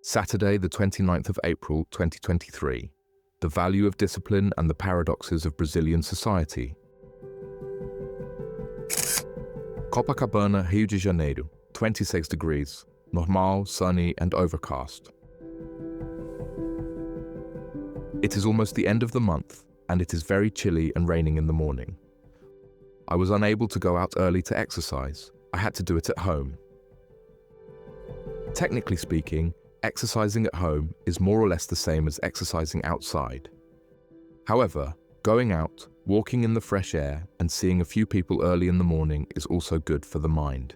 Saturday, the 29th of April, 2023. The value of discipline and the paradoxes of Brazilian society. Copacabana, Rio de Janeiro, 26 degrees, normal, sunny and overcast. It is almost the end of the month, and it is very chilly and raining in the morning. I was unable to go out early to exercise. I had to do it at home. Technically speaking, exercising at home is more or less the same as exercising outside. However, going out, walking in the fresh air, and seeing a few people early in the morning is also good for the mind.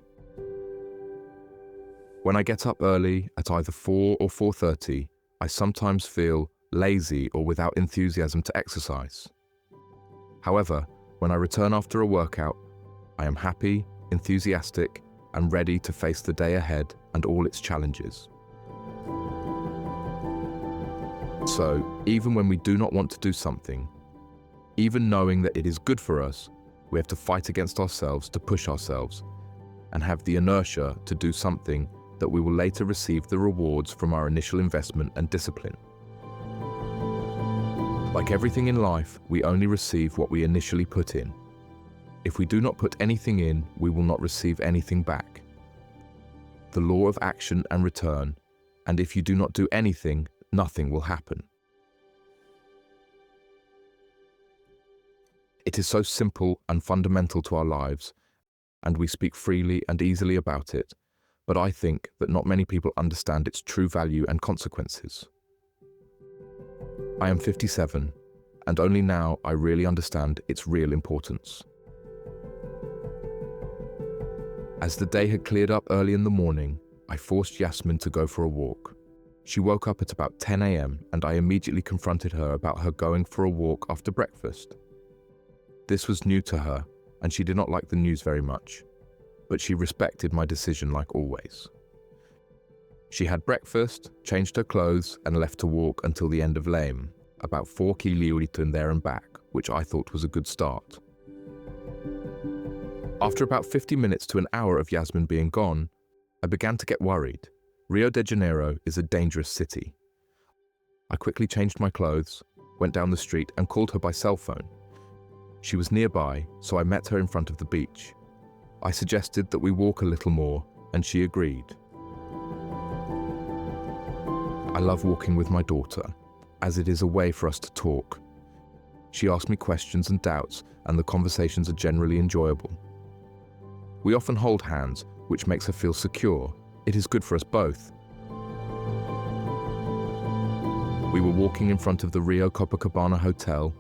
When I get up early at either 4 or 4:30, I sometimes feel lazy or without enthusiasm to exercise. However, when I return after a workout, I am happy, enthusiastic, and ready to face the day ahead and all its challenges. So, even when we do not want to do something, even knowing that it is good for us, we have to fight against ourselves to push ourselves and have the inertia to do something that we will later receive the rewards from our initial investment and discipline. Like everything in life, we only receive what we initially put in. If we do not put anything in, we will not receive anything back. The law of action and return, and if you do not do anything, nothing will happen. It is so simple and fundamental to our lives, and we speak freely and easily about it, but I think that not many people understand its true value and consequences. I am 57, and only now I really understand its real importance. As the day had cleared up early in the morning, I forced Yasmin to go for a walk. She woke up at about 10 a.m. and I immediately confronted her about her going for a walk after breakfast. This was new to her, and she did not like the news very much, but she respected my decision like always. She had breakfast, changed her clothes, and left to walk until the end of Lame, about 4 km there and back, which I thought was a good start. After about 50 minutes to an hour of Yasmin being gone, I began to get worried. Rio de Janeiro is a dangerous city. I quickly changed my clothes, went down the street and called her by cell phone. She was nearby, so I met her in front of the beach. I suggested that we walk a little more, and she agreed. I love walking with my daughter, as it is a way for us to talk. She asks me questions and doubts, and the conversations are generally enjoyable. We often hold hands, which makes her feel secure. It is good for us both. We were walking in front of the Rio Copacabana Hotel,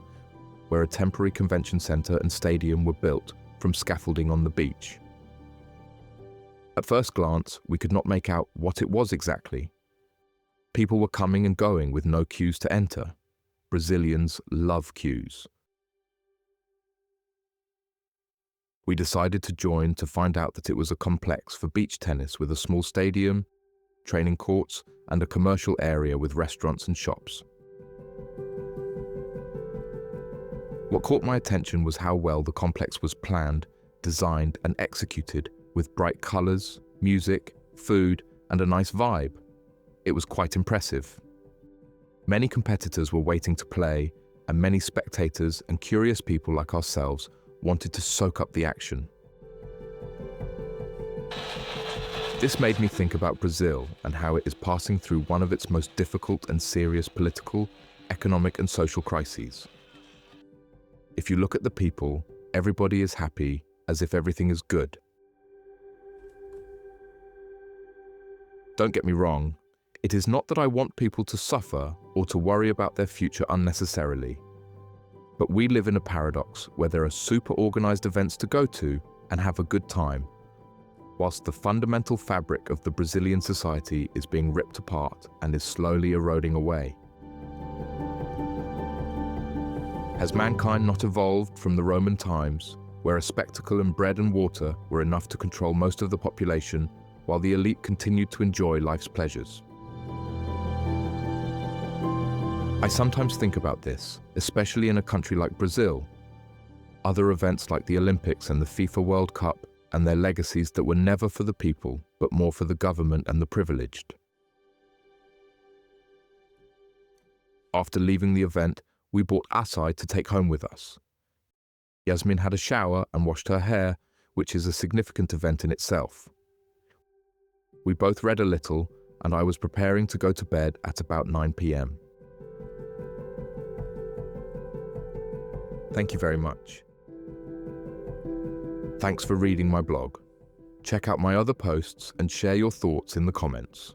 where a temporary convention center and stadium were built from scaffolding on the beach. At first glance, we could not make out what it was exactly. People were coming and going with no queues to enter. Brazilians love queues. We decided to join to find out that it was a complex for beach tennis with a small stadium, training courts, and a commercial area with restaurants and shops. What caught my attention was how well the complex was planned, designed, and executed with bright colors, music, food, and a nice vibe. It was quite impressive. Many competitors were waiting to play, and many spectators and curious people like ourselves wanted to soak up the action. This made me think about Brazil and how it is passing through one of its most difficult and serious political, economic, and social crises. If you look at the people, everybody is happy, as if everything is good. Don't get me wrong, it is not that I want people to suffer or to worry about their future unnecessarily. But we live in a paradox where there are super organized events to go to and have a good time, whilst the fundamental fabric of the Brazilian society is being ripped apart and is slowly eroding away. Has mankind not evolved from the Roman times, where a spectacle and bread and water were enough to control most of the population, while the elite continued to enjoy life's pleasures? I sometimes think about this, especially in a country like Brazil. Other events like the Olympics and the FIFA World Cup and their legacies that were never for the people, but more for the government and the privileged. After leaving the event, we bought Açai to take home with us. Yasmin had a shower and washed her hair, which is a significant event in itself. We both read a little, and I was preparing to go to bed at about 9 p.m. Thank you very much. Thanks for reading my blog. Check out my other posts and share your thoughts in the comments.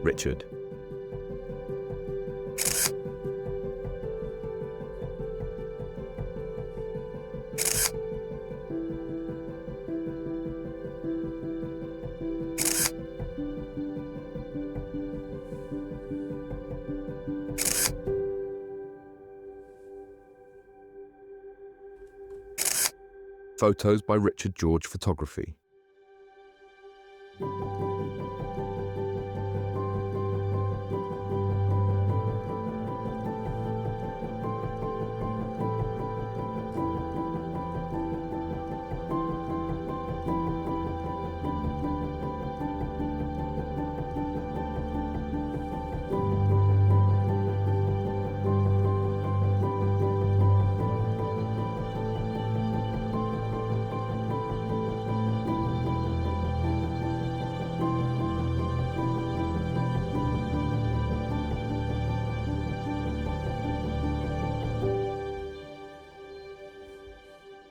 Richard. Photos by Richard George Photography.